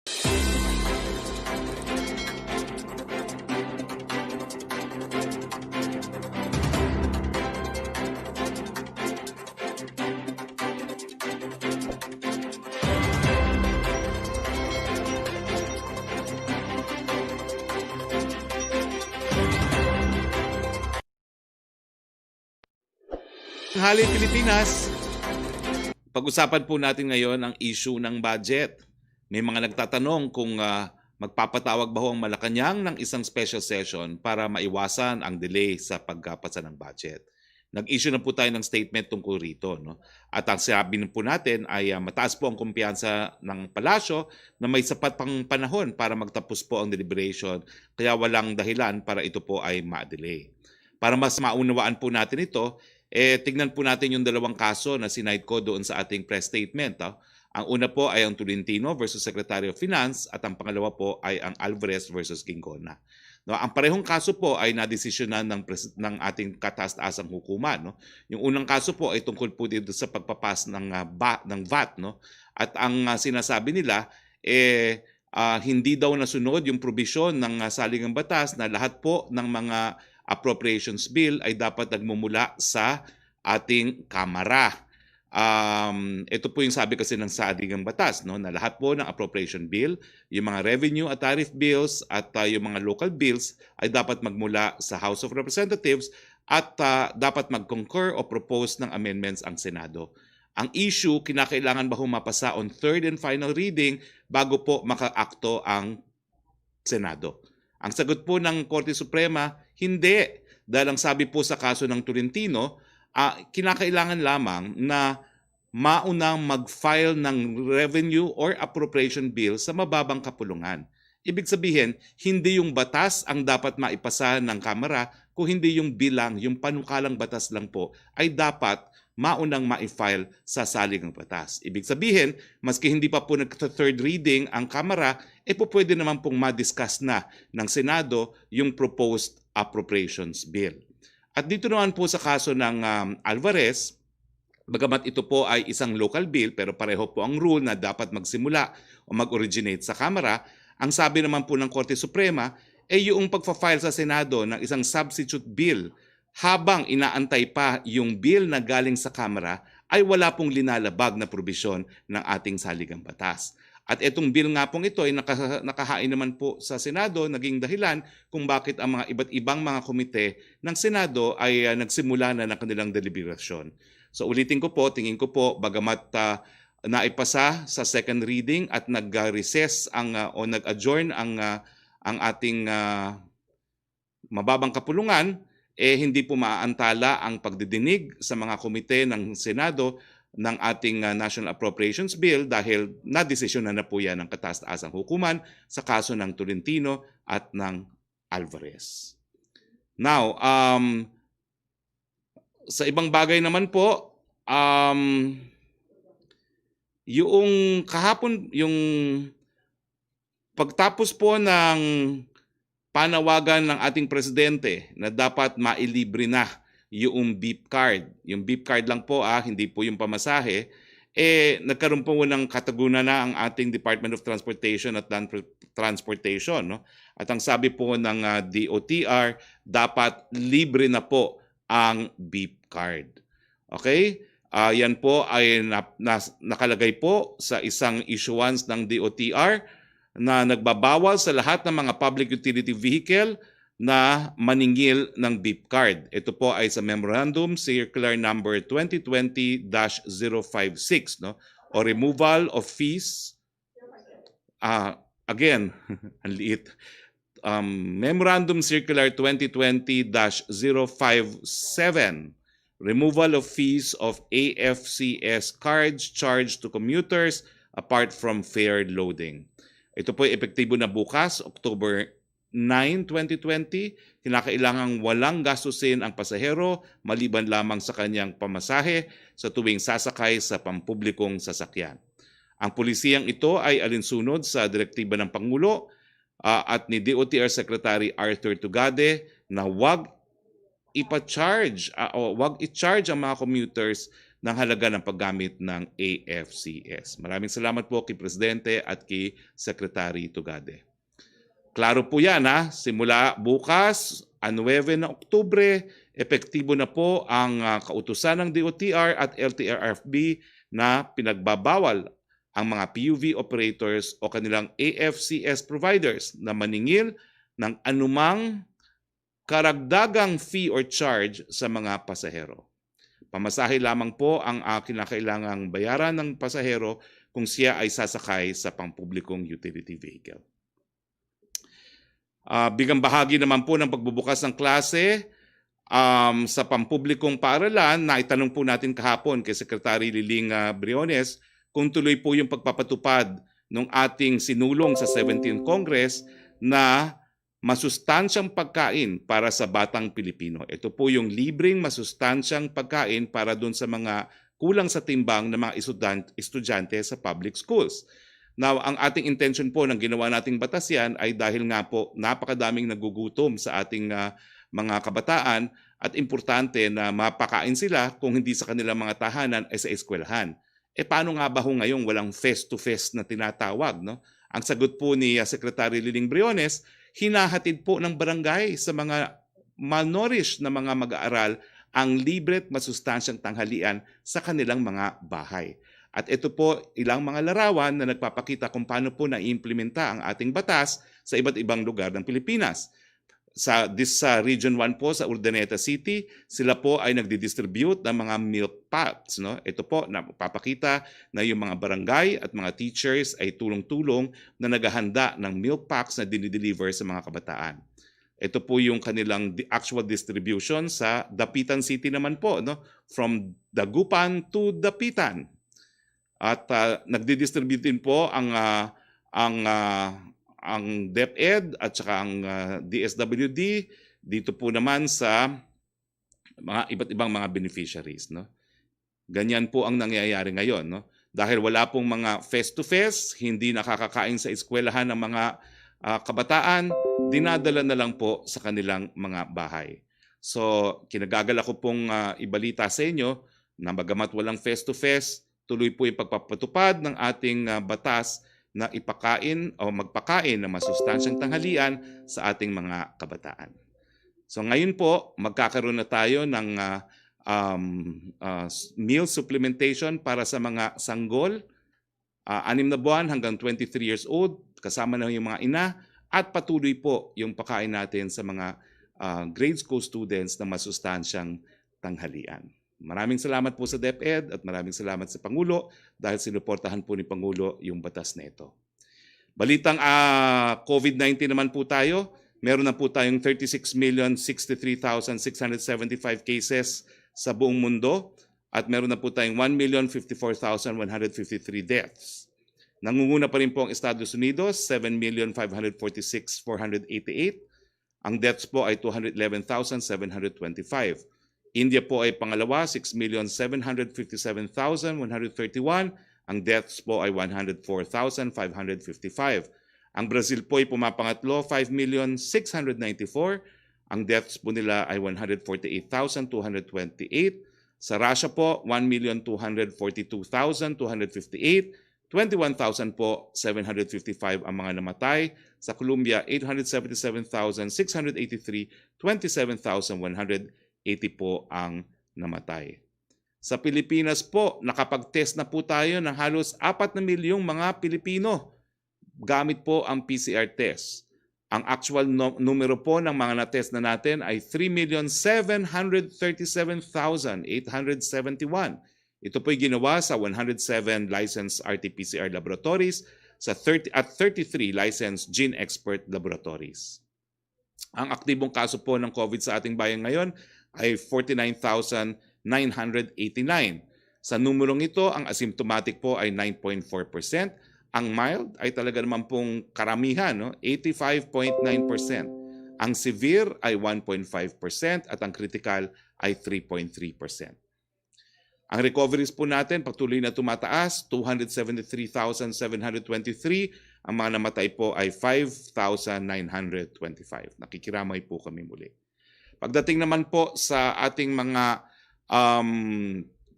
Tanghali Pilipinas. Pag-usapan po natin ngayon ang issue ng budget. May mga nagtatanong kung magpapatawag ba ho ang Malacañang ng isang special session para maiwasan ang delay sa pagpasa ng budget. Nag-issue na po tayo ng statement tungkol rito. No? At ang sabi po natin ay mataas po ang kumpiyansa ng palasyo na may sapat pang panahon para magtapos po ang deliberation, kaya walang dahilan para ito po ay ma-delay. Para mas maunawaan po natin ito, tignan po natin yung dalawang kaso na sinide ko doon sa ating press statement. Ang una po ay ang Tolentino versus Secretary of Finance at ang pangalawa po ay ang Alvarez versus Gingona. No, ang parehong kaso po ay nadesisyonan ng ating kataas-taasang hukuman. No? Yung unang kaso po ay tungkol po dito sa pagpapas ng VAT. No? At ang sinasabi nila, hindi daw nasunod yung probisyon ng saligang batas na lahat po ng mga appropriations bill ay dapat nagmumula sa ating Kamara. Ito po yung sabi kasi ng saligang batas, no, na lahat po ng appropriation bill, yung mga revenue at tariff bills at yung mga local bills ay dapat magmula sa House of Representatives at dapat mag-concur o propose ng amendments ang Senado. Ang issue, kinakailangan ba humapasa on third and final reading bago po maka-akto ang Senado? Ang sagot po ng Korte Suprema, hindi. Dahil ang sabi po sa kaso ng Tolentino, kinakailangan lamang na maunang mag-file ng revenue or appropriation bill sa mababang kapulungan. Ibig sabihin, hindi yung batas ang dapat maipasa ng Kamara, kung hindi yung bilang, yung panukalang batas lang po, ay dapat maunang ma-file sa saligang batas. Ibig sabihin, maski hindi pa po nag-third reading ang Kamara, pwede naman pong ma-discuss na ng Senado yung proposed appropriations bill. At dito naman po sa kaso ng Alvarez, bagamat ito po ay isang local bill pero pareho po ang rule na dapat magsimula o mag-originate sa Kamara, ang sabi naman po ng Korte Suprema yung pagpa-file sa Senado ng isang substitute bill habang inaantay pa yung bill na galing sa Kamara ay wala pong linalabag na probisyon ng ating saligang batas. At itong bill nga pong ito ay nakahain naman po sa Senado, naging dahilan kung bakit ang mga iba't ibang mga komite ng Senado ay nagsimula na ng kanilang deliberasyon. So ulitin ko po, tingin ko po, bagamat naipasa sa second reading at nag-recess o nag-adjourn ang ating mababang kapulungan, hindi po maaantala ang pagdidinig sa mga komite ng Senado ng ating National Appropriations Bill dahil nadesisyonan na po yan ng kataas-taasang hukuman sa kaso ng Tolentino at ng Alvarez. Now, sa ibang bagay naman po, yung kahapon, yung pagtapos po ng panawagan ng ating presidente na dapat mailibre na yung beep card. Yung beep card lang po, hindi po yung pamasahe. Nagkaroon po ng katagunan na ang ating Department of Transportation at Land Transportation. No? At ang sabi po ng DOTR, dapat libre na po ang beep card. Okay? Yan po ay nakalagay po sa isang issuance ng DOTR na nagbabawal sa lahat ng mga public utility vehicle na maningil ng beep card. Ito po ay sa Memorandum Circular Number 2020-056, no? O removal of fees. Again, ang liit. Memorandum Circular 2020-057, removal of fees of AFCS cards charged to commuters apart from fare loading. Ito po ay epektibo na bukas, October 9, 2020, kinakailangang walang gastusin ang pasahero maliban lamang sa kanyang pamasahe sa tuwing sasakay sa pampublikong sasakyan. Ang pulisiyang ito ay alinsunod sa direktiba ng Pangulo at ni DOTR Secretary Arthur Tugade na wag i-charge ang mga commuters ng halaga ng paggamit ng AFCS. Maraming salamat po kay Presidente at kay Secretary Tugade. Klaro po yan simula bukas, 9 ng Oktubre, epektibo na po ang kautusan ng DOTR at LTRFB na pinagbabawal ang mga PUV operators o kanilang AFCS providers na maningil ng anumang karagdagang fee or charge sa mga pasahero. Pamasahe lamang po ang kinakailangang bayaran ng pasahero kung siya ay sasakay sa pampublikong utility vehicle. Bigang bahagi naman po ng pagbubukas ng klase sa pampublikong paaralan, naitanong po natin kahapon kay Secretary Liling Briones kung tuloy po yung pagpapatupad ng ating sinulong sa 17th Congress na masustansyang pagkain para sa batang Pilipino. Ito po yung libreng masustansyang pagkain para doon sa mga kulang sa timbang ng mga estudyante sa public schools. Now, ang ating intention po ng ginawa nating batas yan ay dahil nga po napakadaming nagugutom sa ating mga kabataan at importante na mapakain sila kung hindi sa kanilang mga tahanan ay sa eskwelahan. Paano nga ba ngayong walang face-to-face na tinatawag? No? Ang sagot po ni Secretary Liling Briones, hinahatid po ng barangay sa mga malnourished na mga mag-aaral ang libre at masustansyang tanghalian sa kanilang mga bahay. At ito po ilang mga larawan na nagpapakita kung paano po na-implementa ang ating batas sa iba't ibang lugar ng Pilipinas. Sa Region 1 po sa Urdaneta City, sila po ay nagdi-distribute ng mga milk packs. No? Ito po, napapakita na yung mga barangay at mga teachers ay tulong-tulong na naghahanda ng milk packs na dinideliver sa mga kabataan. Ito po yung kanilang actual distribution sa Dapitan City naman po, no? From Dagupan to Dapitan. At nagdi-distribute din po ang DepEd at saka ang DSWD dito po naman sa mga iba't ibang mga beneficiaries, no? Ganyan po ang nangyayari ngayon, no? Dahil wala pong mga face-to-face, hindi nakakakain sa eskwelahan ng mga kabataan, dinadala na lang po sa kanilang mga bahay. So, kinagagala ko pong ibalita sa inyo na bagamat walang face-to-face, tuloy po yung pagpapatupad ng ating batas na ipakain o magpakain ng masustansyang tanghalian sa ating mga kabataan. So ngayon po, magkakaroon na tayo ng meal supplementation para sa mga sanggol, 6 na buwan hanggang 23 years old, kasama na yung mga ina, at patuloy po yung pakain natin sa mga grade school students na masustansyang tanghalian. Maraming salamat po sa DepEd at maraming salamat sa Pangulo dahil sinuportahan po ni Pangulo yung batas na ito. Balitang COVID-19 naman po tayo. Meron na po tayong 36,063,675 cases sa buong mundo at meron na po tayong 1,054,153 deaths. Nangunguna pa rin po ang Estados Unidos, 7,546,488. Ang deaths po ay 211,725. India po ay pangalawa, 6,757,131. Ang deaths po ay 104,555. Ang Brazil po ay pumapangatlo, 5,694,000. Ang deaths po nila ay 148,228. Sa Russia po, 1,242,258. 21,000 po, 755 ang mga namatay. Sa Colombia, 877,683. 27,180 po ang namatay. Sa Pilipinas po, nakapag-test na po tayo ng halos 4 na milyong mga Pilipino gamit po ang PCR test. Ang actual numero po ng mga na-test na natin ay 3,737,871. Ito po'y ginawa sa 107 licensed RT-PCR laboratories at 33 licensed gene expert laboratories. Ang aktibong kaso po ng COVID sa ating bayan ngayon ay 49,989. Sa numerong ito, ang asymptomatic po ay 9.4%. Ang mild ay talaga naman pong karamihan, no? 85.9%. Ang severe ay 1.5% at ang critical ay 3.3%. Ang recoveries po natin patuloy na tumataas, 273,723. Ang mga namatay po ay 5,925. Nakikiramay po kami muli. Pagdating naman po sa ating mga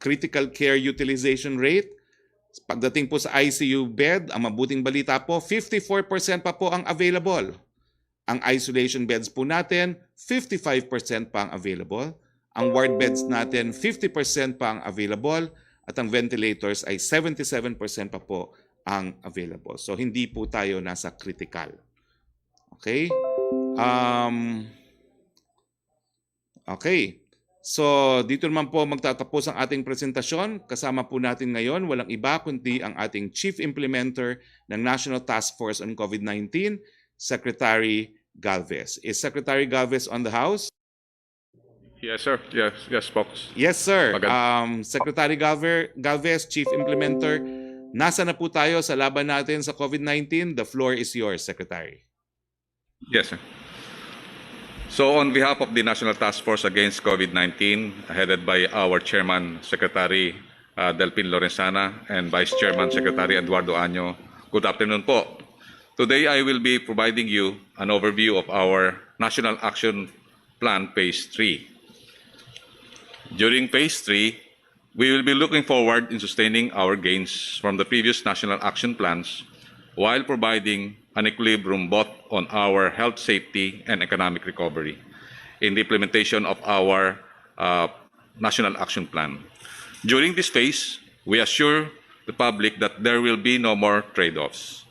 critical care utilization rate. Pagdating po sa ICU bed, ang mabuting balita po, 54% pa po ang available. Ang isolation beds po natin, 55% pa ang available. Ang ward beds natin, 50% pa ang available. At ang ventilators ay 77% pa po ang available. So hindi po tayo nasa critical. Okay? Okay. So, dito naman po magtatapos ang ating presentasyon. Kasama po natin ngayon, walang iba kundi ang ating Chief Implementer ng National Task Force on COVID-19, Secretary Galvez. Is Secretary Galvez on the house? Yes, sir. Yes, Spox. Yes, sir. Secretary Galvez, Chief Implementer, nasa na po tayo sa laban natin sa COVID-19? The floor is yours, Secretary. Yes, sir. So on behalf of the National Task Force Against COVID-19, headed by our Chairman, Secretary Delpin Lorenzana, and Vice Chairman, Secretary Eduardo Año, good afternoon po. Today I will be providing you an overview of our National Action Plan Phase 3. During Phase 3, we will be looking forward in sustaining our gains from the previous National Action Plans while providing an equilibrium both on our health safety and economic recovery in the implementation of our National Action Plan. During this phase, we assure the public that there will be no more trade-offs.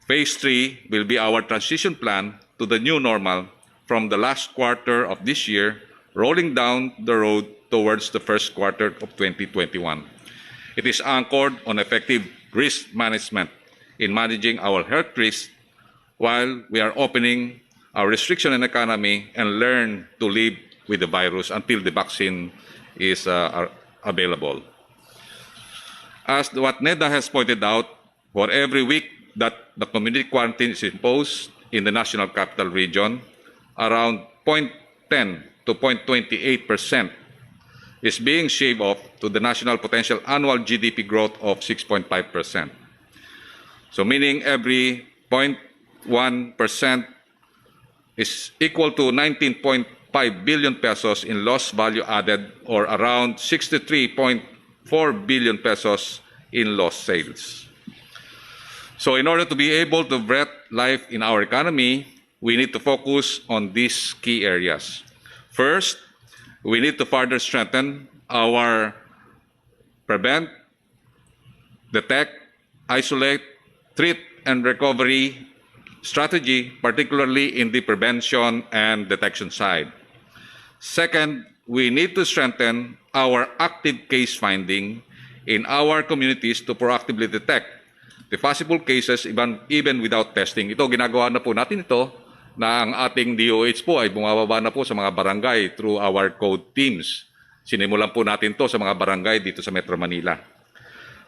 Phase 3 will be our transition plan to the new normal from the last quarter of this year, rolling down the road towards the first quarter of 2021. It is anchored on effective risk management in managing our health risks while we are opening our restriction in economy and learn to live with the virus until the vaccine is available. As what NEDA has pointed out, for every week that the community quarantine is imposed in the National Capital Region, around 0.10 to 0.28% is being shaved off to the national potential annual GDP growth of 6.5%. So meaning every 0.1% is equal to 19.5 billion pesos in lost value added, or around 63.4 billion pesos in lost sales. So in order to be able to breathe life in our economy, we need to focus on these key areas. First, we need to further strengthen our prevent, detect, isolate, treat, and recovery strategy, particularly in the prevention and detection side. Second, we need to strengthen our active case finding in our communities to proactively detect the possible cases even without testing. Ito, ginagawa na po natin ito na ang ating DOH po ay bumababa na po sa mga barangay through our code teams. Sinimulan po natin to sa mga barangay dito sa Metro Manila.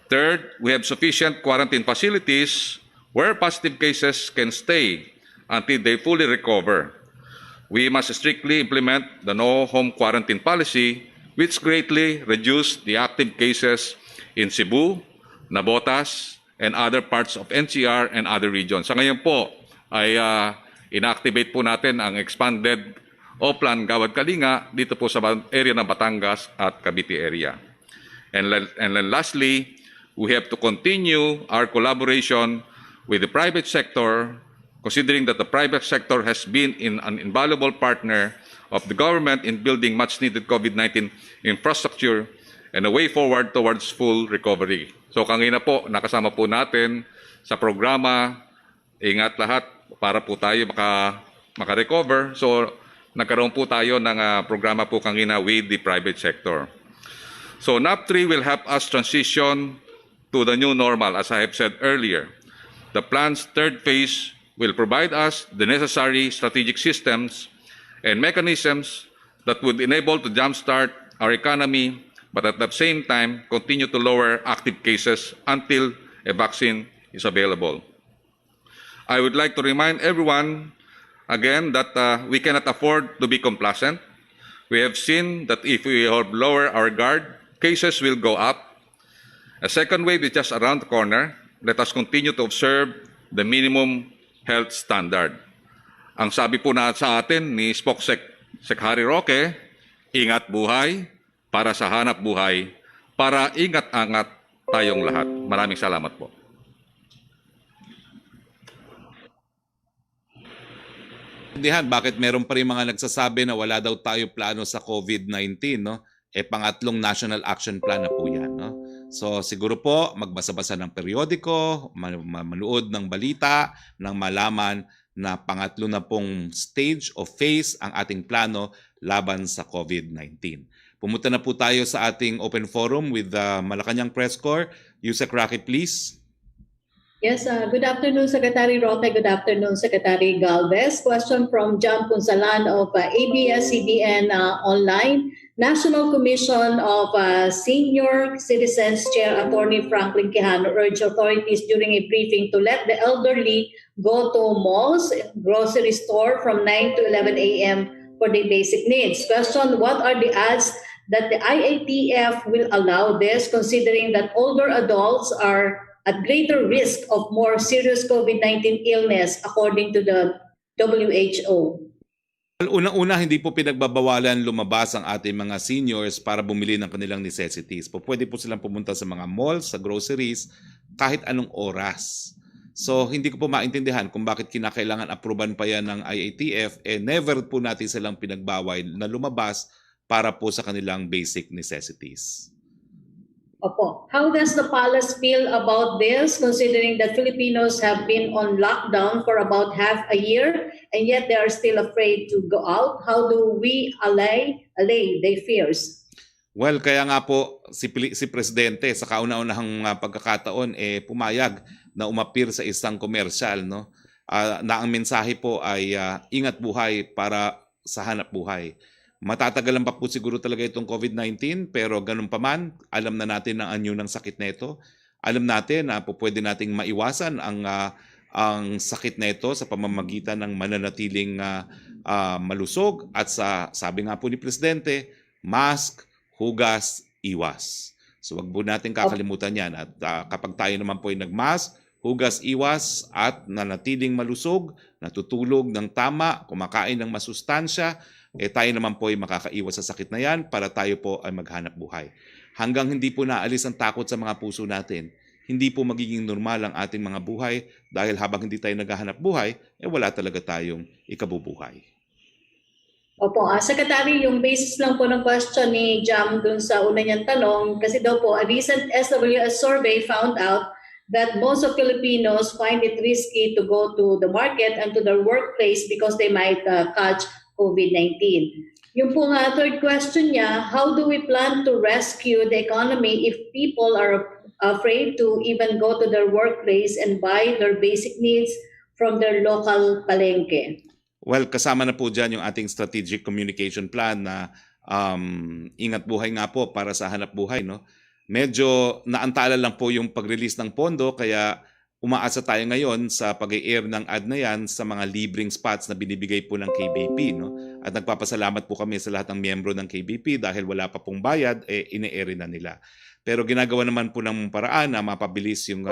Third, we have sufficient quarantine facilities where positive cases can stay until they fully recover. We must strictly implement the no home quarantine policy, which greatly reduced the active cases in Cebu, Navotas, and other parts of NCR and other regions. Sa ngayon po ay inactivate po natin ang expanded Oplan Gawad Kalinga dito po sa area ng Batangas at Cavite area. And then lastly, we have to continue our collaboration with the private sector, considering that the private sector has been an invaluable partner of the government in building much-needed COVID-19 infrastructure and a way forward towards full recovery. So kanina po, nakasama po natin sa programa, ingat lahat para po tayo maka-recover. So nagkaroon po tayo ng programa po kanina with the private sector. So NAP3 will help us transition to the new normal, as I have said earlier. The plan's third phase will provide us the necessary strategic systems and mechanisms that would enable to jumpstart our economy, but at the same time continue to lower active cases until a vaccine is available. I would like to remind everyone again that we cannot afford to be complacent. We have seen that if we lower our guard, cases will go up. A second wave is just around the corner. Let us continue to observe the minimum health standard. Ang sabi po na sa atin ni Spox Secretary Roque, ingat buhay para sa hanap buhay para ingat-angat tayong lahat. Maraming salamat po. Bakit meron pa rin mga nagsasabi na wala daw tayo plano sa COVID-19, no? Pangatlong National Action Plan na po yan, no? So siguro po magbasa-basa ng periodiko, manood ng balita, nang malaman na pangatlo na pong stage o phase ang ating plano laban sa COVID-19. Pumunta na po tayo sa ating open forum with the Malacañang Press Corps. Yusek Roque, please. Yes, good afternoon, Secretary Roque. Good afternoon, Secretary Galvez. Question from John Punsalan of ABS-CBN Online. National Commission of Senior Citizens Chair Attorney Franklin Quijano urged authorities during a briefing to let the elderly go to malls, grocery store from 9 to 11 a.m. for their basic needs. Question, what are the odds that the IATF will allow this, considering that older adults are at greater risk of more serious COVID-19 illness according to the WHO? Unang-una, hindi po pinagbabawalan lumabas ang ating mga seniors para bumili ng kanilang necessities. Pwede po silang pumunta sa mga malls, sa groceries, kahit anong oras. So, hindi ko po maintindihan kung bakit kinakailangan aproban pa yan ng IATF. Never po natin silang pinagbawal na lumabas para po sa kanilang basic necessities. Opo. How does the palace feel about this, considering that Filipinos have been on lockdown for about half a year and yet they are still afraid to go out? How do we allay their fears? Well, kaya nga po si Presidente sa kauna-unahang pagkakataon pumayag na umapir sa isang komersyal, no? Na ang mensahe po ay ingat buhay para sa hanap buhay. Matatagalan pa po siguro talaga itong COVID-19, pero ganun pa man, alam na natin ang anyo ng sakit nito. Alam natin na po pwede nating maiwasan ang sakit nito sa pamamagitan ng mananatiling malusog at sabi nga po ni Presidente, mask, hugas, iwas. So wag po natin kakalimutan yan. At kapag tayo naman po ay nagmask, hugas, iwas at nanatiling malusog, natutulog ng tama, kumakain ng masustansya, tayo naman po ay makakaiwas sa sakit na yan para tayo po ay maghanap buhay. Hanggang hindi po naalis ang takot sa mga puso natin, hindi po magiging normal ang ating mga buhay dahil habang hindi tayo naghahanap buhay, wala talaga tayong ikabubuhay. Opo, Secretary, yung basis lang po ng question ni Jam dun sa una niyang tanong, kasi daw po a recent SWS survey found out that most of Filipinos find it risky to go to the market and to their workplace because they might catch COVID-19. Yung po nga third question niya, how do we plan to rescue the economy if people are afraid to even go to their workplace and buy their basic needs from their local palengke? Well, kasama na po dyan yung ating strategic communication plan na ingat buhay nga po para sa hanap buhay, no? Medyo naantala lang po yung pag-release ng pondo, kaya umaasa tayo ngayon sa pag-i-air ng ad na yan sa mga libreng spots na binibigay po ng KBP, no? At nagpapasalamat po kami sa lahat ng miyembro ng KBP dahil wala pa pong bayad, ine-air na nila. Pero ginagawa naman po ng paraan na mapabilis yung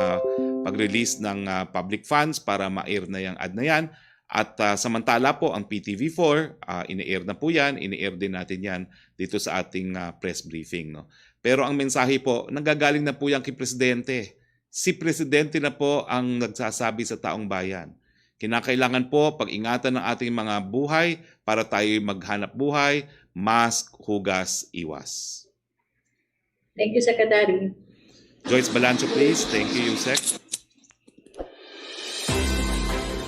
pag-release ng public funds para ma-air na yung ad na yan. At samantala po ang PTV4, ine-air na po yan, ine-air din natin yan dito sa ating press briefing, no? Pero ang mensahe po, nanggagaling na po yan kay Presidente. Si Presidente na po ang nagsasabi sa taong bayan. Kinakailangan po pag-ingatan ng ating mga buhay para tayo maghanap buhay, mask, hugas, iwas. Thank you, Secretary. Joyce Balancho, please. Thank you, Yusek.